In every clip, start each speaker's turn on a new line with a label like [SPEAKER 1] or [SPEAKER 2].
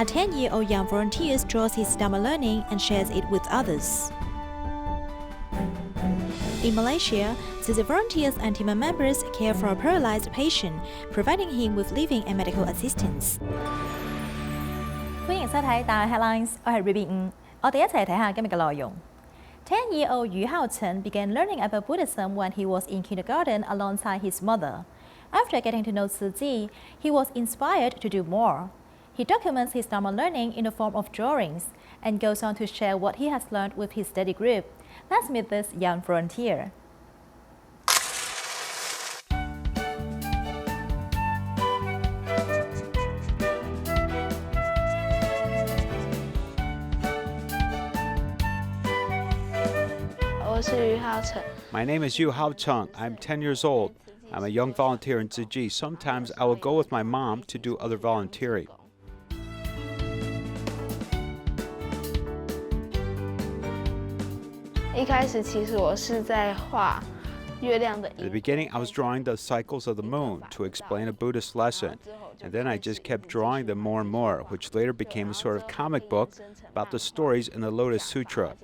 [SPEAKER 1] A 10-year-old young volunteer draws his Dharma learning and shares it with others. In Malaysia, Tzu volunteers and team members care for a paralyzed patient, providing him with living and medical assistance.
[SPEAKER 2] 歡迎收睇大學 Headlines， 我係 Ruby 吳，我哋一齊睇下今日嘅內容。10-year-old Yu Hao-chen began learning about Buddhism when he was in kindergarten alongside his mother. After getting to know Tzu Chi, he was inspired to do more. He documents his Dharma learning in the form of drawings and goes on to share what he has learned with his study group. Let's meet this young volunteer.
[SPEAKER 3] My name is Yu Hao-chen. I'm 10 years old. I'm a young volunteer in Tzu Chi. Sometimes I will go with my mom to do other volunteering.
[SPEAKER 4] At
[SPEAKER 3] the beginning, I was drawing the cycles of the moon to explain a Buddhist lesson, and then I just kept drawing them more and more, which later became a sort of comic book about the stories in the Lotus Sutra.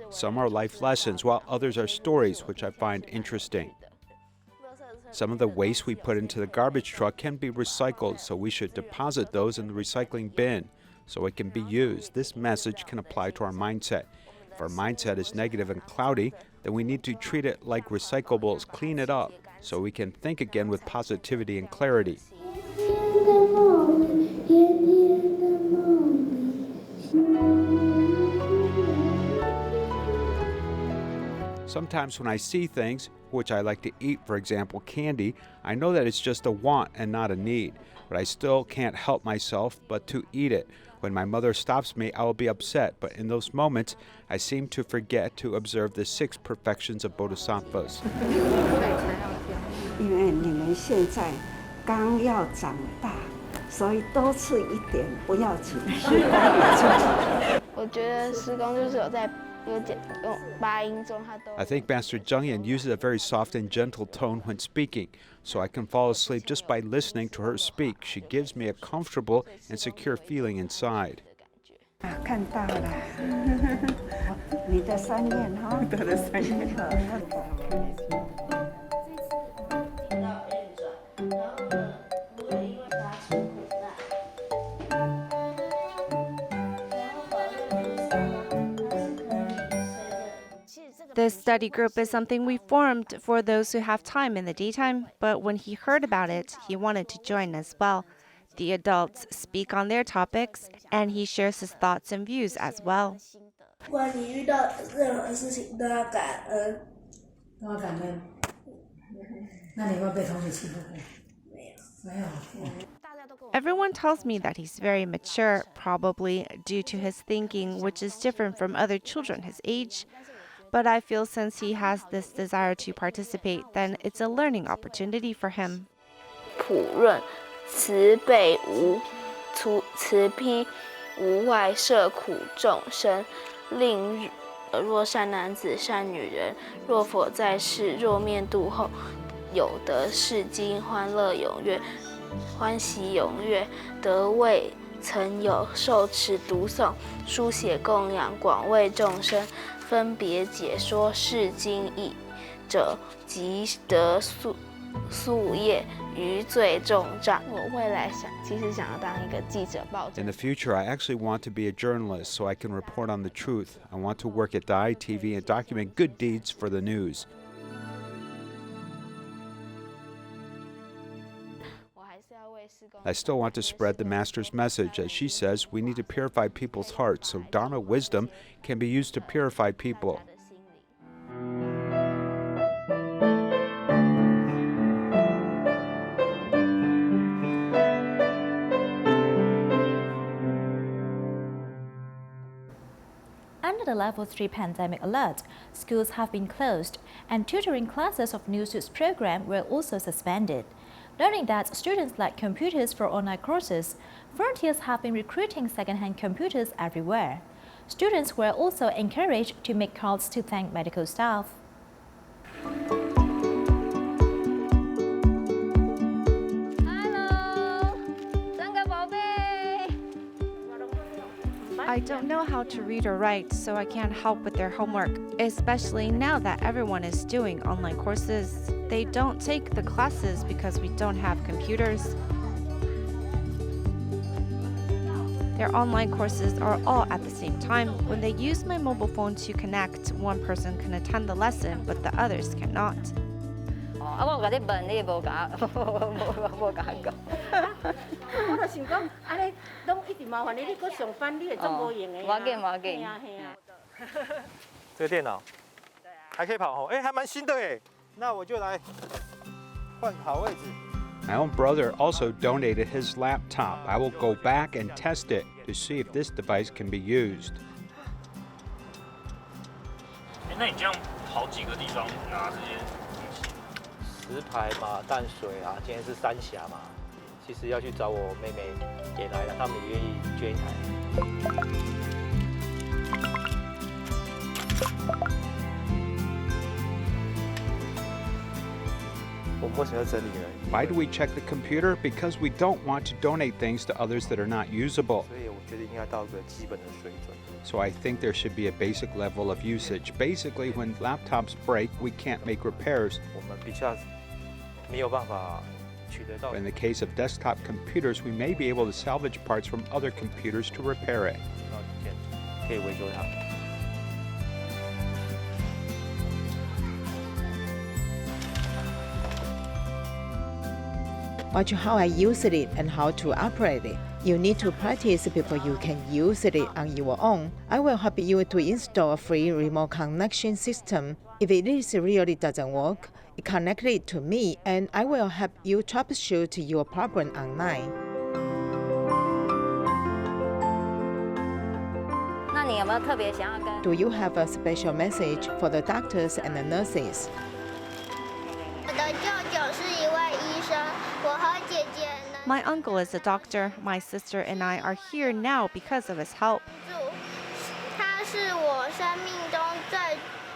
[SPEAKER 3] Some are life lessons, while others are stories, which I find interesting. Some of the waste we put into the garbage truck can be recycled, so we should deposit those in the recycling bin so it can be used. This message can apply to our mindset. If our mindset is negative and cloudy, then we need to treat it like recyclables, clean it up, so we can think again with positivity and clarity. Sometimes when I see things, which I like to eat, for example, candy, I know that it's just a want and not a need, but I still can't help myself but to eat it. When my mother stops me, I will be upset, but in those moments, I seem to forget to observe the 6 perfections of bodhisattvas. I think Master Zheng uses a very soft and gentle tone when speaking, so I can fall asleep just by listening to her speak. She gives me a comfortable and secure feeling inside.
[SPEAKER 5] This study group is something we formed for those who have time in the daytime, but when he heard about it, he wanted to join as well. The adults speak on their topics, and he shares his thoughts and views as well. Everyone tells me that he's very mature, probably due to his thinking, which is different from other children his age. But I feel since he has this desire to participate, then it's a learning opportunity for him.
[SPEAKER 4] 普润慈悲无慈悲无外摄苦众生，令若善男子善女人，若否在世，若面度后，有得世经欢乐踊跃，欢喜踊跃，得未曾有受持读诵，书写供养，广为众生。分别解说释经义者，即得宿业余罪重障。我未来其实想要当一个记者报纸。
[SPEAKER 3] In the future, I actually want to be a journalist so I can report on the truth. I want to work at Dai TV and document good deeds for the news. I still want to spread the Master's message. As she says, we need to purify people's hearts so Dharma wisdom can be used to purify people.
[SPEAKER 2] Under the Level 3 pandemic alert, schools have been closed, and tutoring classes of New Suits program were also suspended. Learning that students like computers for online courses, volunteers have been recruiting second-hand computers everywhere. Students were also encouraged to make cards to thank medical staff.
[SPEAKER 5] I don't know how to read or write, so I can't help with their homework, especially now that everyone is doing online courses. They don't take the classes because we don't have computers. Their online courses are all at the same time. When they use my mobile phone to connect, one person can attend the lesson, but the others cannot.
[SPEAKER 6] 我甲你问，你无甲讲。
[SPEAKER 7] 我就想讲，安尼拢一直麻烦你，你搁上班，你会做无用的。
[SPEAKER 6] 我紧我紧。
[SPEAKER 8] 这个电脑，还可以跑哦，哎，还蛮新的哎。那我就来换好位置。
[SPEAKER 3] My own brother also donated his laptop. I will go back and test it to see if this device can be used.
[SPEAKER 9] 那你这样跑几个地方拿这些？
[SPEAKER 8] 石牌嘛，淡水啊，今天是三峡嘛。其实要去找我妹妹也来了，他们也愿意捐一台。我们为什么要整理呢？
[SPEAKER 3] Why do we check the computer? Because we don't want to donate things to others that are not usable.
[SPEAKER 8] 所以我觉得应该到个基本的水准。
[SPEAKER 3] So I think there should be a basic level of usage. Basically, when laptops break, we can't make repairs.
[SPEAKER 8] 我们比较没有办法取得到。
[SPEAKER 3] In the case of desktop computers, we may be able to salvage parts from other computers to repair it.
[SPEAKER 8] 可以维修它。
[SPEAKER 10] Watch how I use it and how to operate it. You need to practice before you can use it on your own. I will help you to install a free remote connection system. If it really doesn't work, connect it to me and I will help you troubleshoot your problem online.
[SPEAKER 6] 那你有没有特别想要跟
[SPEAKER 10] Do you have a special message for the doctors and the nurses?
[SPEAKER 11] 我的舅舅是一位医生，我和姐姐呢。
[SPEAKER 5] My uncle is a doctor. My sister and I are here now because of his help.
[SPEAKER 11] 他是我生命中最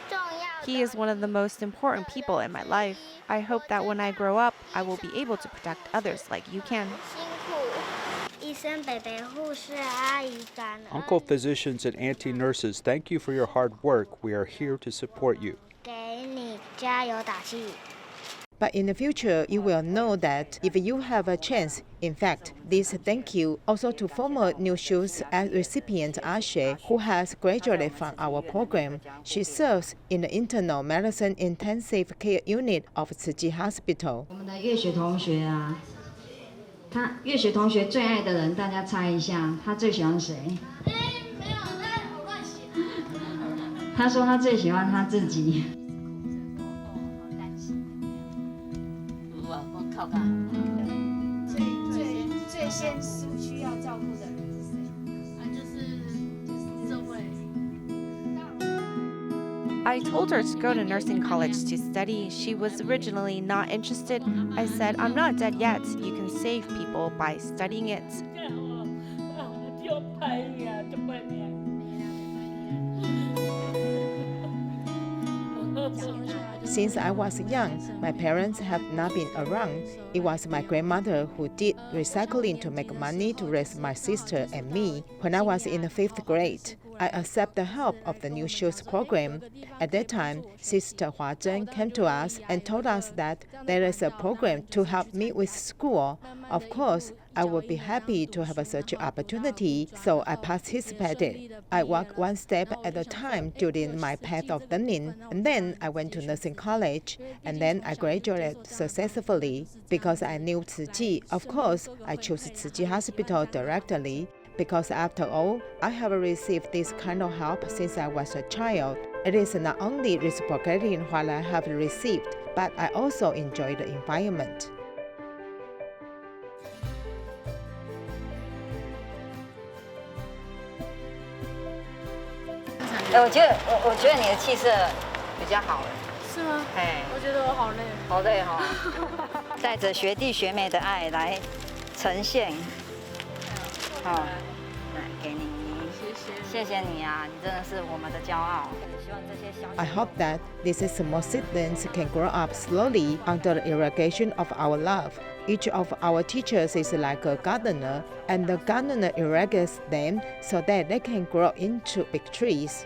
[SPEAKER 11] 重要的。
[SPEAKER 5] He is one of the most important people in my life. I hope that when I grow up, I will be able to protect others like you can.
[SPEAKER 11] 辛苦，医生、伯伯、护士、阿姨感恩。
[SPEAKER 3] Uncle physicians and auntie nurses, thank you for your hard work. We are here to support you.
[SPEAKER 11] 给你加油打气。
[SPEAKER 10] But in the future, you will know that if you have a chance, in fact, this thank you also to former New Shoes recipient Ashe, who has graduated from our program. She serves in the internal medicine intensive care unit of Tzu Chi Hospital.
[SPEAKER 12] 我们的月雪同学啊，月雪同学最爱的人，大家猜一下，他最喜欢谁？
[SPEAKER 11] 没有，我乱写。
[SPEAKER 12] 他说他最喜欢他自己。
[SPEAKER 7] 靠看。最先需要照顾的人是谁？就是社会。
[SPEAKER 5] I told her to go to nursing college to study. She was originally not interested. I said, I'm not dead yet. You can save people by studying it.
[SPEAKER 10] Since I was young, my parents have not been around. It was my grandmother who did recycling to make money to raise my sister and me. When I was in the 5th grade, I accepted the help of the New Shoes program. At that time, Sister Hua Zhen came to us and told us that there is a program to help me with school. Of course, I would be happy to have such an opportunity, so I participated. I walked one step at a time during my path of learning, and then I went to nursing college, and then I graduated successfully. Because I knew Tzu Chi, of course, I chose Tzu Chi Hospital directly. Because after all, I have received this kind of help since I was a child. It is not only reciprocating what I have received, but I also enjoy the environment.
[SPEAKER 6] 我觉得你的气色比较好了。
[SPEAKER 7] 是吗？
[SPEAKER 6] 哎，
[SPEAKER 7] 我觉得我好累。
[SPEAKER 6] 好累哈、哦，带着学弟学妹的爱来呈现。好、哦，来给你，谢谢你啊，你真的是我们的骄傲。希望这些小
[SPEAKER 10] I hope that these small seedlings can grow up slowly under the irrigation of our love. Each of our teachers is like a gardener, and the gardener irrigates them so that they can grow into big trees.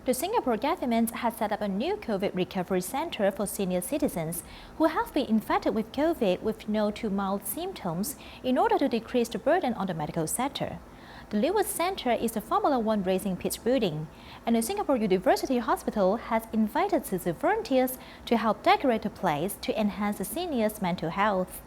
[SPEAKER 2] The Singapore government has set up a new COVID recovery center for senior citizens who have been infected with COVID with no to mild symptoms in order to decrease the burden on the medical sector. The newest center is the Formula One racing pits building, and the Singapore University Hospital has invited Tzu Chi volunteers to help decorate the place to enhance the seniors' mental health.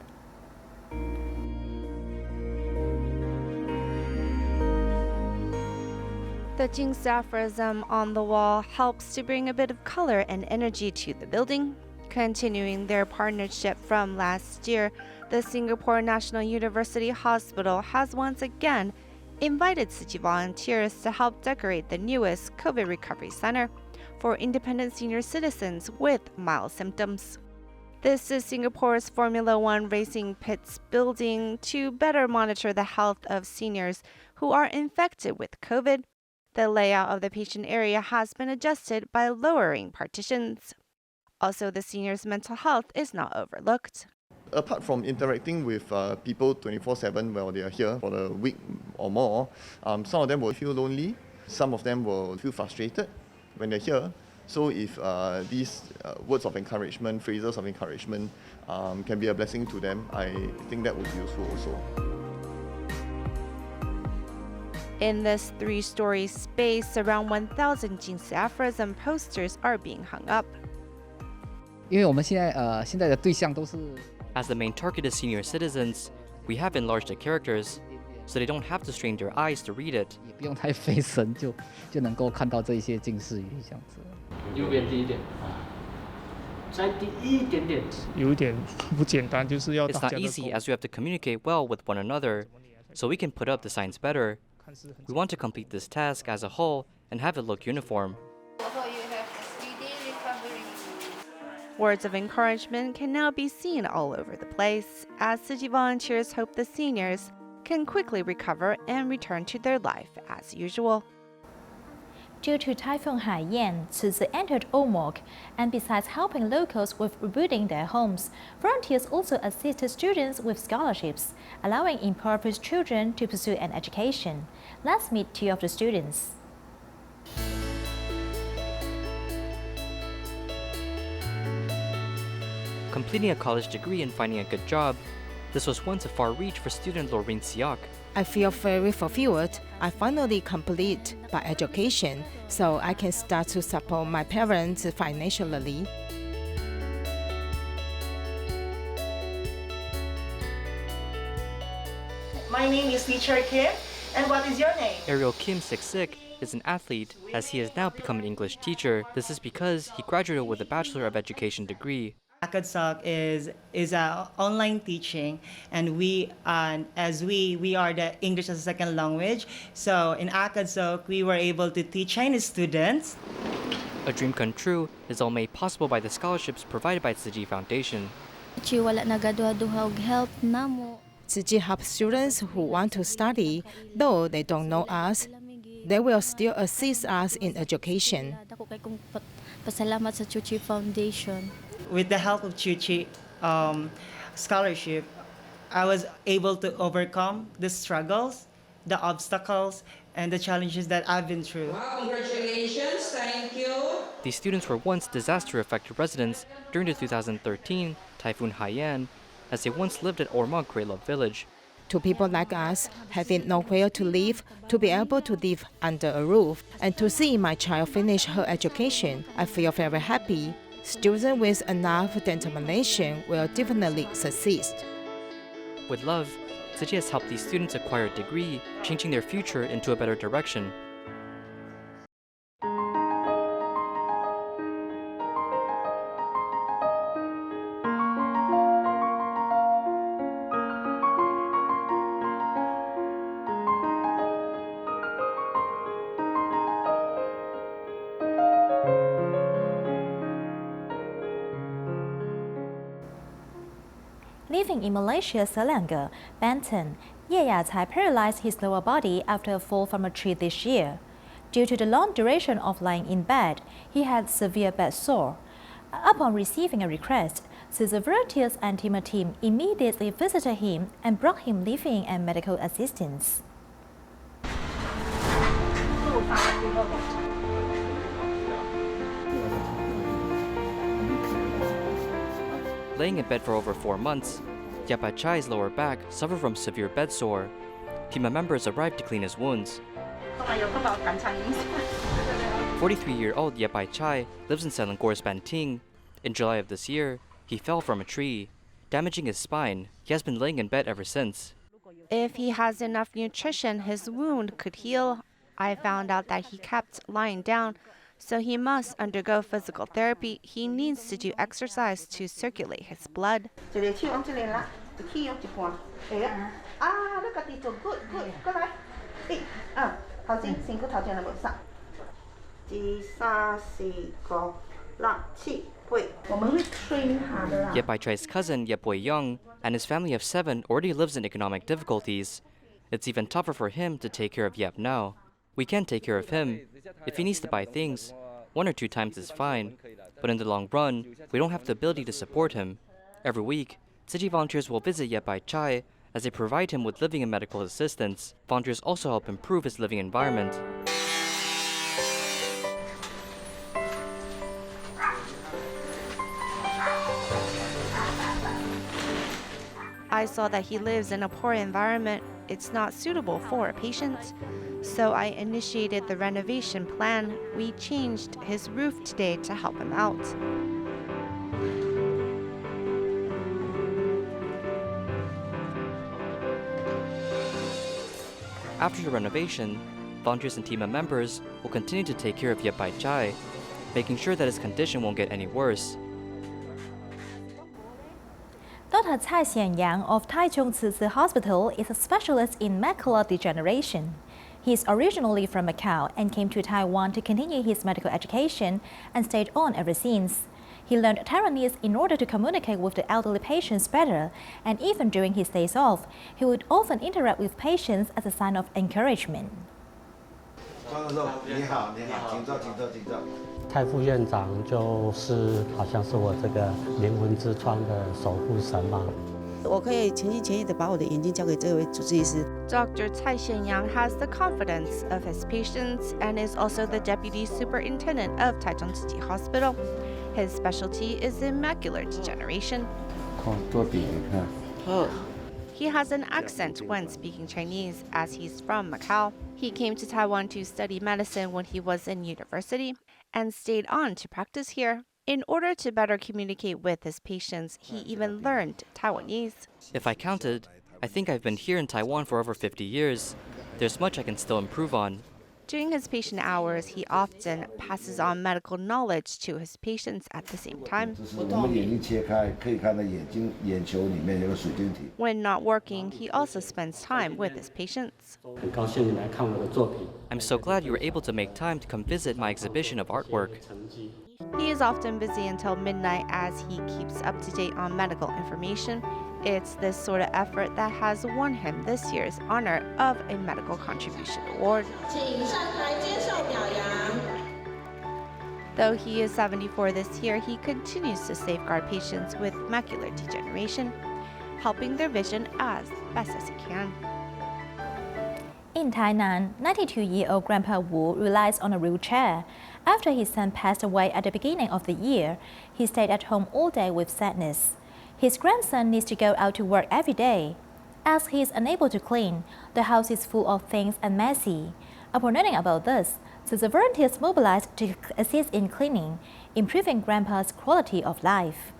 [SPEAKER 5] The Jinx aphorism on the wall helps to bring a bit of color and energy to the building. Continuing their partnership from last year, the Singapore National University Hospital has once again invited Tzu Chi volunteers to help decorate the newest COVID recovery center for independent senior citizens with mild symptoms. This is Singapore's Formula One racing pits building to better monitor the health of seniors who are infected with COVID. The layout of the patient area has been adjusted by lowering partitions. Also, the seniors' mental health is not overlooked.
[SPEAKER 13] Apart from interacting with people 24/7 while they are here for a week or more, some of them will feel lonely, some of them will feel frustrated when they're here. So if these words of encouragement, phrases of encouragement can be a blessing to them, I think that would be useful also.
[SPEAKER 5] In this 3-story space, around 1,000 Jinx aphorism posters are being hung up.
[SPEAKER 14] 因为我们现在的对象都是
[SPEAKER 15] As the main target is senior citizens, we have enlarged the characters so they don't have to strain their eyes to read it.
[SPEAKER 14] 也不用太费神就能够看到这些近似语这样子。
[SPEAKER 16] 右边低一点再低一点点。有一点不简单，就是要
[SPEAKER 15] It's not easy as we have to communicate well with one another, so we can put up the signs better. We want to complete this task as a whole and have it look uniform.
[SPEAKER 5] Words of encouragement can now be seen all over the place as Tzu Chi volunteers hope the seniors can quickly recover and return to their life as usual.
[SPEAKER 2] Due to Typhoon Haiyan, Tzu Chi entered Ormoc, and besides helping locals with rebuilding their homes, volunteers also assisted students with scholarships, allowing impoverished children to pursue an education. Let's meet 2 of the students.
[SPEAKER 15] Completing a college degree and finding a good job, this was once a far reach for student Lorraine Siak.
[SPEAKER 10] I feel very fulfilled. I finally complete my education, so I can start to support my parents financially.
[SPEAKER 17] My name is Teacher Kim, and what is your name?
[SPEAKER 15] Ariel Kim Siksik is an athlete, as he has now become an English teacher. This is because he graduated with a Bachelor of Education degree.
[SPEAKER 17] Akadsak is an online teaching, and we are the English as a second language. So in Akadsak, we were able to teach Chinese students.
[SPEAKER 15] A dream come true is all made possible by the scholarships provided by Tzu Chi Foundation.
[SPEAKER 10] Tzu Chi helps students who want to study, though they don't know us. They will still assist us in education.
[SPEAKER 18] Pasalamat sa Tzu Chi Foundation.
[SPEAKER 17] With the help of Tzu Chi scholarship, I was able to overcome the struggles, the obstacles, and the challenges that I've been through.
[SPEAKER 19] Wow, congratulations, thank you.
[SPEAKER 15] These students were once disaster-affected residents during the 2013 Typhoon Haiyan, as they once lived at Ormoc Great Love Village.
[SPEAKER 10] To people like us, having nowhere to live, to be able to live under a roof, and to see my child finish her education, I feel very happy. Students with enough determination will definitely succeed.
[SPEAKER 15] With love, Tzu Chi has helped these students acquire a degree, changing their future into a better direction.
[SPEAKER 2] Living in Malaysia, Selangor, Banten, Ye Cai paralyzed his lower body after a fall from a tree this year. Due to the long duration of lying in bed, he had severe bed sore. Upon receiving a request, the volunteers and team immediately visited him and brought him living and medical assistance.
[SPEAKER 15] Laying in bed for over 4 months, Yapa Chai's lower back suffered from severe bed sore. Team members arrived to clean his wounds. 43-year-old Yapa Chai lives in Selangor's Banting. In July of this year, he fell from a tree, damaging his spine. He has been laying in bed ever since.
[SPEAKER 5] If he has enough nutrition, his wound could heal. I found out that he kept lying down, so he must undergo physical therapy. He needs to do exercise to circulate his blood.
[SPEAKER 15] Yepai Chai's cousin, Yepoi Young, and his family of 7 already lives in economic difficulties. It's even tougher for him to take care of Yep now. We can take care of him. If he needs to buy things, 1 or 2 times is fine. But in the long run, we don't have the ability to support him. Every week, Tzu Chi volunteers will visit Yepai Chai as they provide him with living and medical assistance. Volunteers also help improve his living environment.
[SPEAKER 5] I saw that he lives in a poor environment. It's not suitable for a patient. So I initiated the renovation plan. We changed his roof today to help him out.
[SPEAKER 15] After the renovation, volunteers and team members will continue to take care of Yepai Chai, making sure that his condition won't get any worse.
[SPEAKER 2] Dr. Cai Xianyang of Taichung Tzu Chi Hospital is a specialist in macular degeneration. He is originally from Macau and came to Taiwan to continue his medical education and stayed on ever since. He learned Taiwanese in order to communicate with the elderly patients better, and even during his days off, he would often interact with patients as a sign of encouragement.
[SPEAKER 20] 蔡副院长就是好像是我这个灵魂之窗的守护神嘛。
[SPEAKER 21] 我可以全心全意的把我的眼睛交给这位主治医师。
[SPEAKER 5] Dr. Cai Xianyang has the confidence of his patients and is also the deputy superintendent of Taichung Tzu Chi Hospital. His specialty is in macular degeneration. He has an accent when speaking Chinese as he's from Macau. He came to Taiwan to study medicine when he was in university and stayed on to practice here. In order to better communicate with his patients, he even learned Taiwanese.
[SPEAKER 15] If I counted, I think I've been here in Taiwan for over 50 years. There's much I can still improve on.
[SPEAKER 5] During his patient hours, he often passes on medical knowledge to his patients at the same time. When not working, he also spends time with his patients.
[SPEAKER 15] I'm so glad you were able to make time to come visit my exhibition of artwork.
[SPEAKER 5] He is often busy until midnight as he keeps up to date on medical information. It's this sort of effort that has won him this year's honor of a Medical Contribution Award. Though he is 74 this year, he continues to safeguard patients with macular degeneration, helping their vision as best as he can.
[SPEAKER 2] In Tainan, 92-year-old Grandpa Wu relies on a wheelchair. After his son passed away at the beginning of the year, he stayed at home all day with sadness. His grandson needs to go out to work every day. As he is unable to clean, the house is full of things and messy. Upon learning about this, the volunteers mobilized to assist in cleaning, improving Grandpa's quality of life.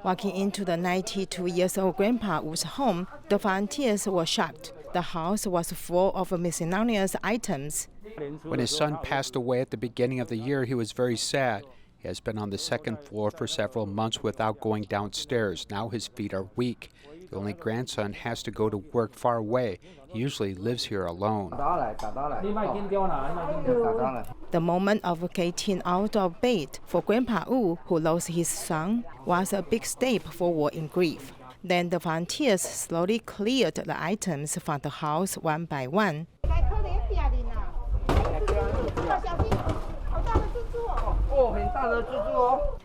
[SPEAKER 10] Walking into the 92-year-old Grandpa Wu's home, the volunteers were shocked. The house was full of miscellaneous items.
[SPEAKER 3] When his son passed away at the beginning of the year, he was very sad. He has been on the 2nd floor for several months without going downstairs. Now his feet are weak. The only grandson has to go to work far away. He usually lives here alone.
[SPEAKER 10] The moment of getting out of bed for Grandpa Wu, who lost his son, was a big step forward in grief. Then the volunteers slowly cleared the items from the house one by one.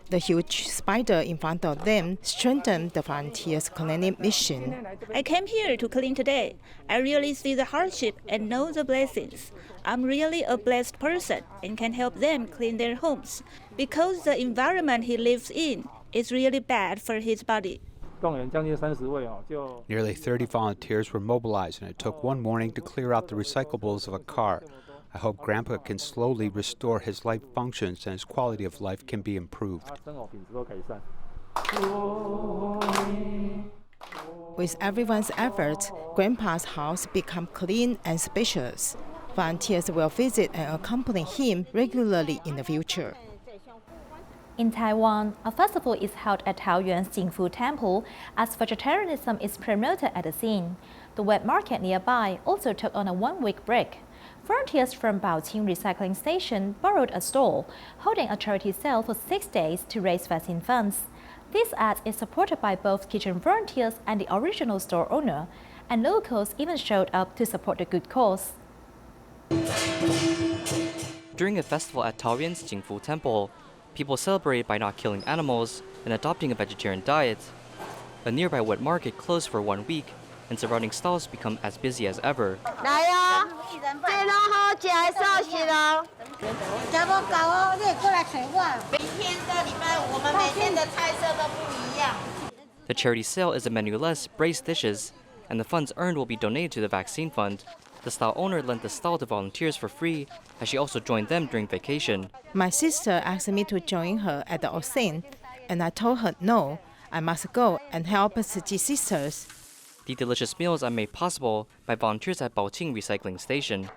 [SPEAKER 10] The huge spider in front of them strengthened the volunteers' cleaning mission.
[SPEAKER 1] I came here to clean today. I really see the hardship and know the blessings. I'm really a blessed person and can help them clean their homes because the environment he lives in is really bad for his body.
[SPEAKER 3] Nearly 30 volunteers were mobilized, and it took one morning to clear out the recyclables of a car. I hope Grandpa can slowly restore his life functions and his quality of life can be improved.
[SPEAKER 10] With everyone's efforts, Grandpa's house became clean and spacious. Volunteers will visit and accompany him regularly in the future.
[SPEAKER 2] In Taiwan, a festival is held at Taoyuan's Jingfu Temple as vegetarianism is promoted at the scene. The wet market nearby also took on a one-week break. Volunteers from Baoqing Recycling Station borrowed a stall, holding a charity sale for 6 days to raise vaccine funds. This ad is supported by both kitchen volunteers and the original store owner, and locals even showed up to support the good cause.
[SPEAKER 15] During a festival at Taoyuan's Jingfu Temple, people celebrated by not killing animals and adopting a vegetarian diet. A nearby wet market closed for 1 week, and surrounding stalls become as busy as ever. The charity sale is a menu-less braised dishes, and the funds earned will be donated to the vaccine fund. The stall owner lent the stall to volunteers for free, as she also joined them during vacation.
[SPEAKER 10] My sister asked me to join her at the Osen, and I told her no, I must go and help Tzu Chi sisters.
[SPEAKER 15] The delicious meals are made possible by volunteers at Baoqing Recycling Station.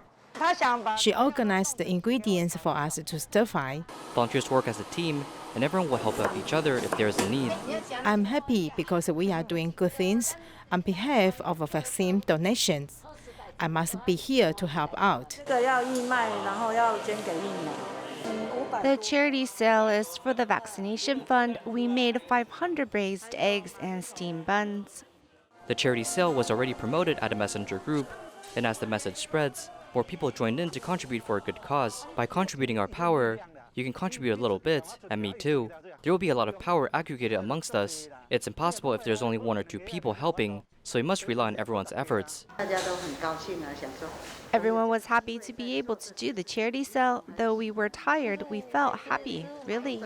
[SPEAKER 10] She organized the ingredients for us to stir fry.
[SPEAKER 15] Volunteers work as a team, and everyone will help out each other if there is a need.
[SPEAKER 10] I'm happy because we are doing good things on behalf of vaccine donations. I must be here to help out.
[SPEAKER 5] The charity sale is for the vaccination fund. We made 500 braised eggs and steamed buns.
[SPEAKER 15] The charity sale was already promoted at a messenger group, and as the message spreads, more people joined in to contribute for a good cause. By contributing our power, you can contribute a little bit, and me too. There will be a lot of power aggregated amongst us. It's impossible if there's only 1 or 2 people helping, so we must rely on everyone's efforts.
[SPEAKER 5] Everyone was happy to be able to do the charity sale. Though we were tired, we felt happy, really.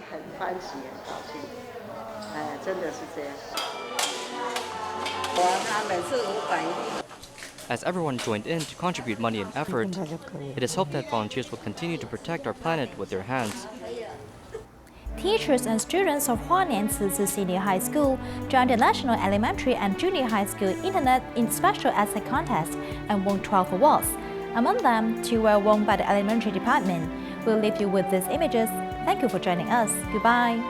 [SPEAKER 15] As everyone joined in to contribute money and effort, it is hoped that volunteers will continue to protect our planet with their hands.
[SPEAKER 2] Teachers and students of Huanian Tzu Senior High School joined the National Elementary and Junior High School Internet in Special Essay Contest and won 12 awards. Among them, 2 were won by the elementary department. We'll leave you with these images. Thank you for joining us. Goodbye.